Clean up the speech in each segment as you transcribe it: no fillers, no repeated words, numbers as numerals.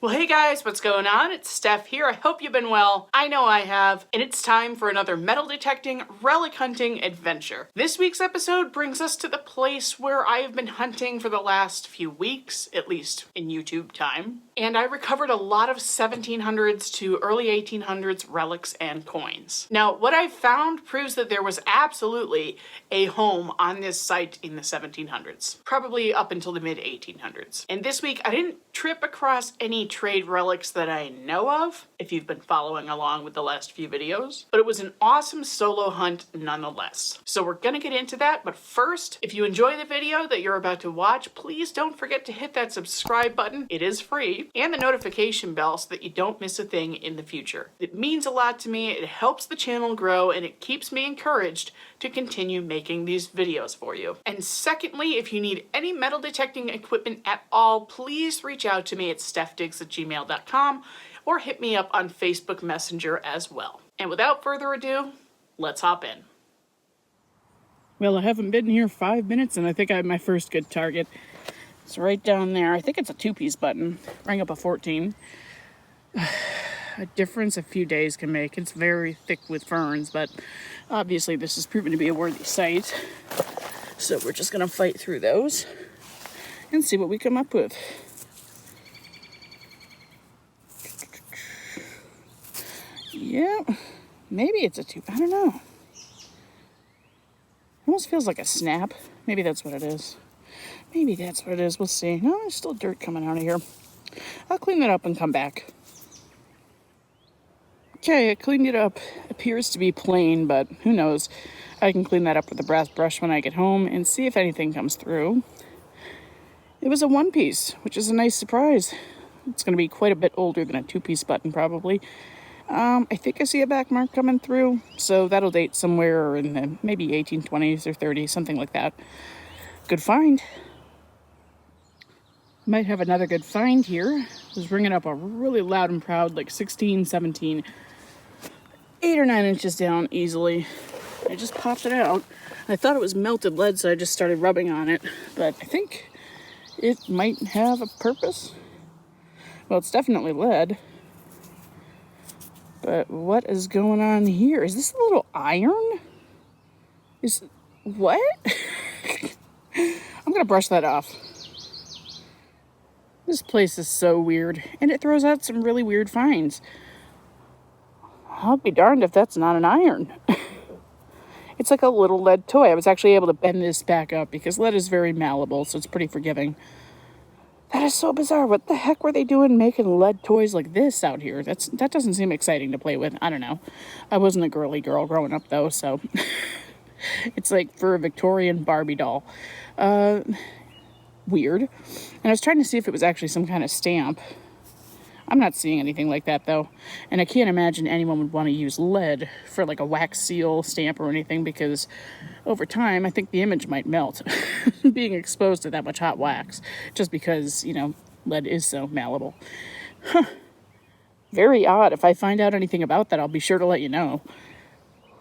Well, hey guys, what's going on? It's Steph here. I hope you've been well. I know I have. And it's time for another metal detecting, relic hunting adventure. This week's episode brings us to the place where I have been hunting for the last few weeks, at least in YouTube time. And I recovered a lot of 1700s to early 1800s relics and coins. Now, what I've found proves that there was absolutely a home on this site in the 1700s, probably up until the mid 1800s. And this week, I didn't trip across any trade relics that I know of, if you've been following along with the last few videos, but it was an awesome solo hunt nonetheless. So we're gonna get into that, but first, if you enjoy the video that you're about to watch, please don't forget to hit that subscribe button, it is free, and the notification bell so that you don't miss a thing in the future. It means a lot to me, it helps the channel grow, and it keeps me encouraged to continue making these videos for you. And secondly, if you need any metal detecting equipment at all, please reach out to me at stefdigs@gmail.com or hit me up on Facebook Messenger as well. And without further ado, let's hop in. Well, I haven't been here 5 minutes and I think I have my first good target. It's right down there. I think it's a 2-piece button. Rang up a 14. A difference a few days can make. It's very thick with ferns, but obviously this has proven to be a worthy site. So we're just gonna fight through those and see what we come up with. Yeah, maybe it's a 2. I don't know. Almost feels like a snap. Maybe that's what it is. Maybe that's what it is. We'll see. No, there's still dirt coming out of here. I'll clean that up and come back. Okay, I cleaned it up. Appears to be plain, but who knows. I can clean that up with a brass brush when I get home and see if anything comes through. It was a 1-piece, which is a nice surprise. It's going to be quite a bit older than a 2-piece button, probably. I think I see a back mark coming through, so that'll date somewhere in the maybe 1820s or 30s, something like that. Good find. Might have another good find here. I was bringing up a really loud and proud, like 16, 17, 8 or 9 inches down easily. I just popped it out. I thought it was melted lead, so I just started rubbing on it, but I think it might have a purpose. Well, it's definitely lead. But what is going on here? Is this a little iron? What? I'm gonna brush that off. This place is so weird, and it throws out some really weird finds. I'll be darned if that's not an iron. It's like a little lead toy. I was actually able to bend this back up because lead is very malleable, so it's pretty forgiving. That is so bizarre. What the heck were they doing making lead toys like this out here? That doesn't seem exciting to play with. I don't know. I wasn't a girly girl growing up, though, so... It's like for a Victorian Barbie doll. Weird. And I was trying to see if it was actually some kind of stamp. I'm not seeing anything like that, though. And I can't imagine anyone would want to use lead for like a wax seal stamp or anything, because over time, I think the image might melt being exposed to that much hot wax, just because, you know, lead is so malleable. Huh. Very odd. If I find out anything about that, I'll be sure to let you know.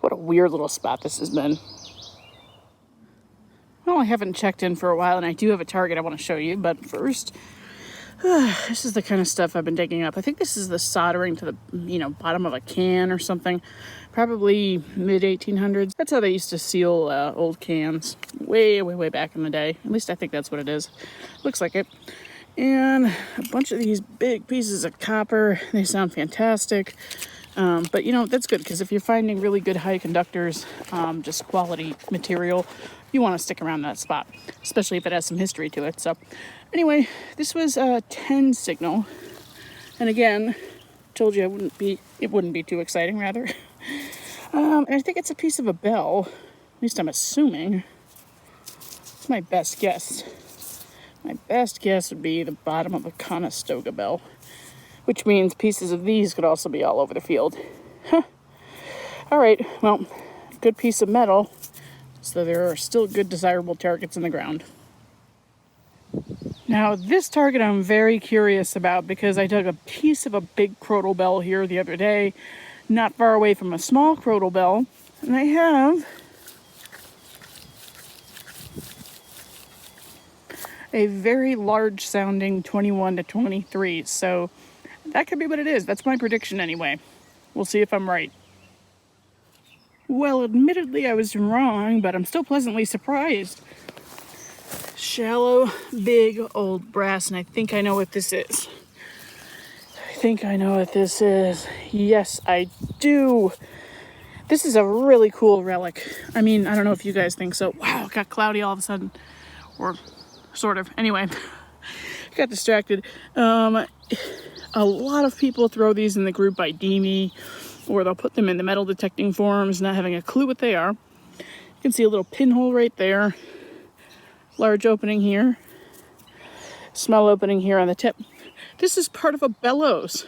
What a weird little spot this has been. Well, I haven't checked in for a while, and I do have a target I want to show you, but first... this is the kind of stuff I've been digging up. I think this is the soldering to the, bottom of a can or something. Probably mid-1800s. That's how they used to seal old cans way, way, way back in the day. At least I think that's what it is. Looks like it. And a bunch of these big pieces of copper. They sound fantastic. But, that's good, because if you're finding really good high conductors, just quality material, you want to stick around that spot, especially if it has some history to it. So anyway, this was a 10 signal. And again, told you it wouldn't be too exciting, rather. And I think it's a piece of a bell. At least I'm assuming. It's my best guess. My best guess would be the bottom of a Conestoga bell, which means pieces of these could also be all over the field. Huh. All right, well, good piece of metal. So there are still good desirable targets in the ground. Now this target I'm very curious about because I dug a piece of a big crotal bell here the other day, not far away from a small crotal bell, and I have a very large sounding 21 to 23. So that could be what it is. That's my prediction anyway. We'll see if I'm right. Well, admittedly I was wrong, but I'm still pleasantly surprised. Shallow, big, old brass, and I think I know what this is. Yes, I do. This is a really cool relic. I mean, I don't know if you guys think so. Wow, it got cloudy all of a sudden. Or sort of. Anyway, got distracted. A lot of people throw these in the group ID, or they'll put them in the metal detecting forums, not having a clue what they are. You can see a little pinhole right there. Large opening here. Small opening here on the tip. This is part of a bellows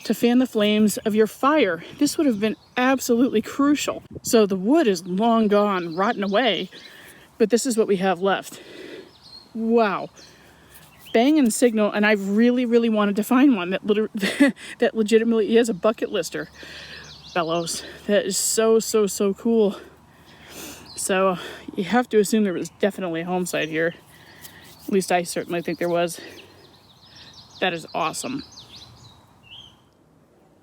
to fan the flames of your fire. This would have been absolutely crucial. So the wood is long gone, rotten away, but this is what we have left. Wow. Bang & Signal, and I've really, really wanted to find one that that legitimately is a bucket lister bellows. That is so, so, so cool. So you have to assume there was definitely a home site here. At least I certainly think there was. That is awesome.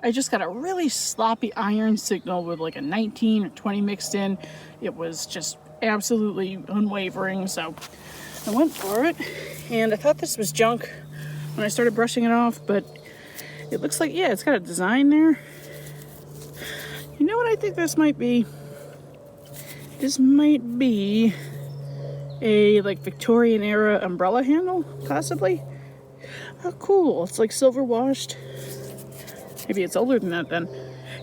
I just got a really sloppy iron signal with like a 19 or 20 mixed in. It was just absolutely unwavering, so I went for it. And I thought this was junk when I started brushing it off, but it looks like, yeah, it's got a design there. You know what I think this might be? This might be a like Victorian era umbrella handle, possibly. Oh, cool. It's like silver washed. Maybe it's older than that then.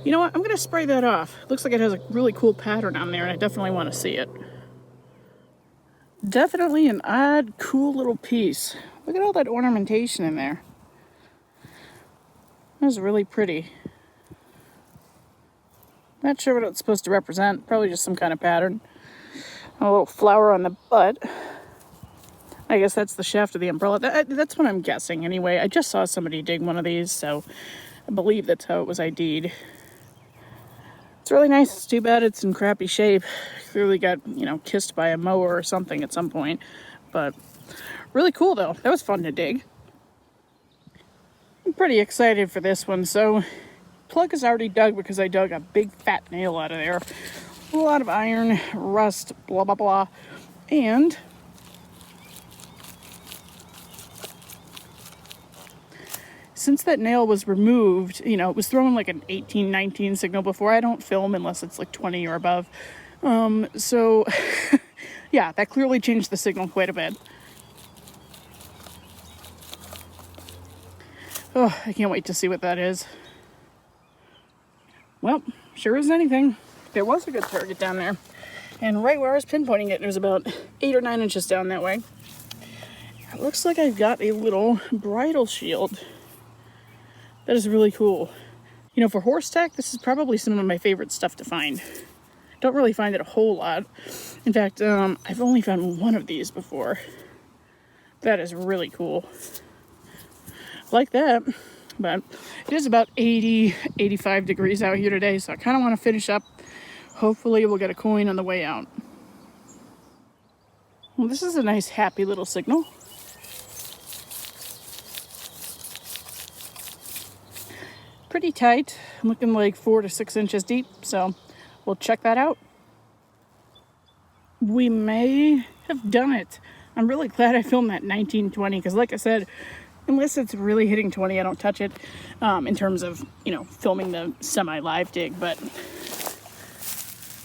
You know what? I'm going to spray that off. Looks like it has a really cool pattern on there, and I definitely want to see it. Definitely an odd, cool little piece. Look at all that ornamentation in there. That's really pretty. Not sure what it's supposed to represent. Probably just some kind of pattern. A little flower on the butt. I guess that's the shaft of the umbrella. That's what I'm guessing anyway. I just saw somebody dig one of these, so I believe that's how it was ID'd. It's really nice. It's too bad it's in crappy shape. Clearly got, you know, kissed by a mower or something at some point. But really cool though. That was fun to dig. I'm pretty excited for this one. So plug is already dug because I dug a big fat nail out of there. A lot of iron, rust, blah, blah, blah. And since that nail was removed, you know, it was throwing like an 18, 19 signal before. I don't film unless it's like 20 or above. So yeah, that clearly changed the signal quite a bit. Oh, I can't wait to see what that is. Well, sure as anything, there was a good target down there. And right where I was pinpointing it, there's about 8 or 9 inches down that way. It looks like I've got a little bridle shield. That is really cool. You know, for horse tack, this is probably some of my favorite stuff to find. Don't really find it a whole lot. In fact, I've only found one of these before. That is really cool. Like that. But it is about 80, 85 degrees out here today, so I kind of want to finish up. Hopefully we'll get a coin on the way out. Well, this is a nice, happy little signal. Pretty tight. I'm looking like 4 to 6 inches deep, so we'll check that out. We may have done it. I'm really glad I filmed that 1920 because, like I said, unless it's really hitting 20, I don't touch it in terms of, you know, filming the semi-live dig. But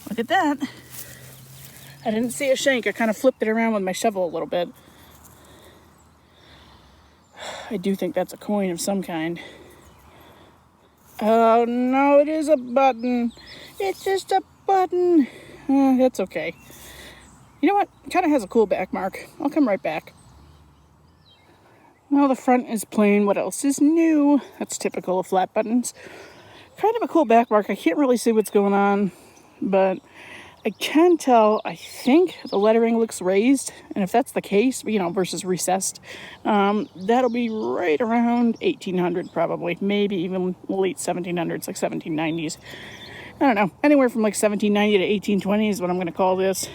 look at that. I didn't see a shank. I kind of flipped it around with my shovel a little bit. I do think that's a coin of some kind. Oh no, it is a button. It's just a button. That's okay. You know what? It kind of has a cool back mark. I'll come right back. Well, the front is plain. What else is new? That's typical of flat buttons. Kind of a cool back mark. I can't really see what's going on, but I can tell, I think the lettering looks raised. And if that's the case, you know, versus recessed, that'll be right around 1800 probably. Maybe even late 1700s, like 1790s. I don't know. Anywhere from like 1790 to 1820 is what I'm going to call this.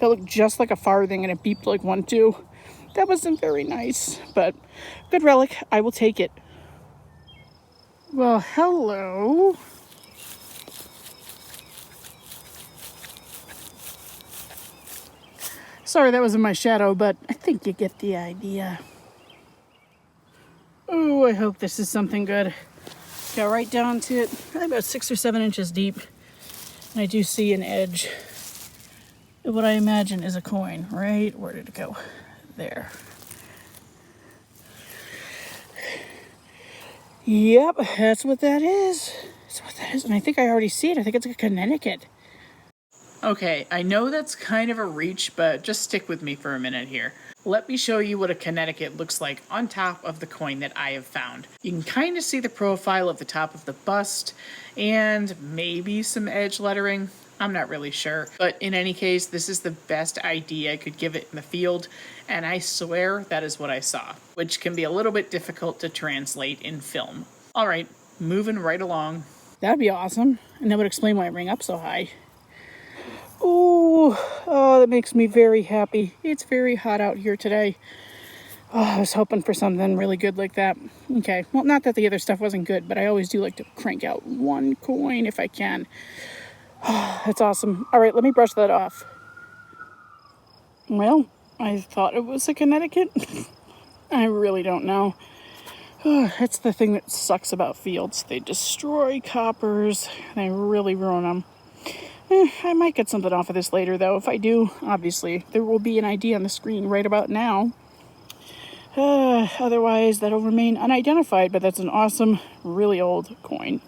It looked just like a farthing and it beeped like 1, 2. That wasn't very nice, but good relic. I will take it. Well, hello. Sorry that was in my shadow, but I think you get the idea. Oh, I hope this is something good. Got right down to it, probably about 6 or 7 inches deep. And I do see an edge. What I imagine is a coin, right? Where did it go? There. Yep, that's what that is. That's what that is. And I think I already see it. I think it's a Connecticut. Okay, I know that's kind of a reach, but just stick with me for a minute here. Let me show you what a Connecticut looks like on top of the coin that I have found. You can kind of see the profile of the top of the bust and maybe some edge lettering. I'm not really sure, but in any case, this is the best idea I could give it in the field, and I swear that is what I saw, which can be a little bit difficult to translate in film. All right, moving right along. That'd be awesome, and that would explain why I ring up so high. Ooh, oh, that makes me very happy. It's very hot out here today. Oh, I was hoping for something really good like that. Okay, well, not that the other stuff wasn't good, but I always do like to crank out one coin if I can. Oh, that's awesome. All right, let me brush that off. Well, I thought it was a Connecticut. I really don't know. Oh, that's the thing that sucks about fields. They destroy coppers. They really ruin them. I might get something off of this later, though. If I do, obviously, there will be an ID on the screen right about now. Otherwise, that'll remain unidentified, but that's an awesome, really old coin.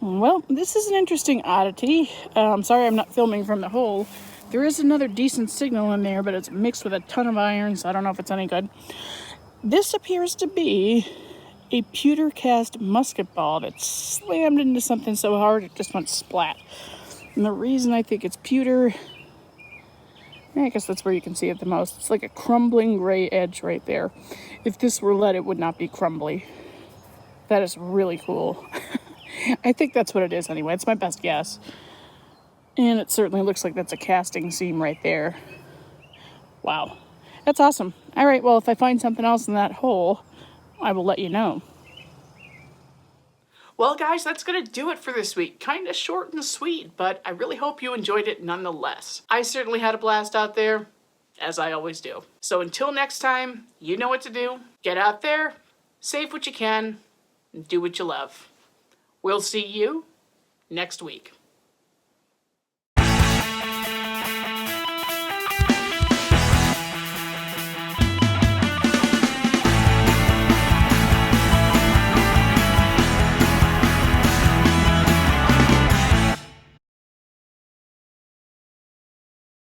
Well, this is an interesting oddity. Sorry I'm not filming from the hole. There is another decent signal in there, but it's mixed with a ton of iron, so I don't know if it's any good. This appears to be a pewter cast musket ball that slammed into something so hard it just went splat. And the reason I think it's pewter, I guess that's where you can see it the most. It's like a crumbling gray edge right there. If this were lead, it would not be crumbly. That is really cool. I think that's what it is anyway. It's my best guess. And it certainly looks like that's a casting seam right there. Wow. That's awesome. All right, well, if I find something else in that hole, I will let you know. Well, guys, that's going to do it for this week. Kind of short and sweet, but I really hope you enjoyed it nonetheless. I certainly had a blast out there, as I always do. So until next time, you know what to do. Get out there, save what you can, and do what you love. We'll see you next week.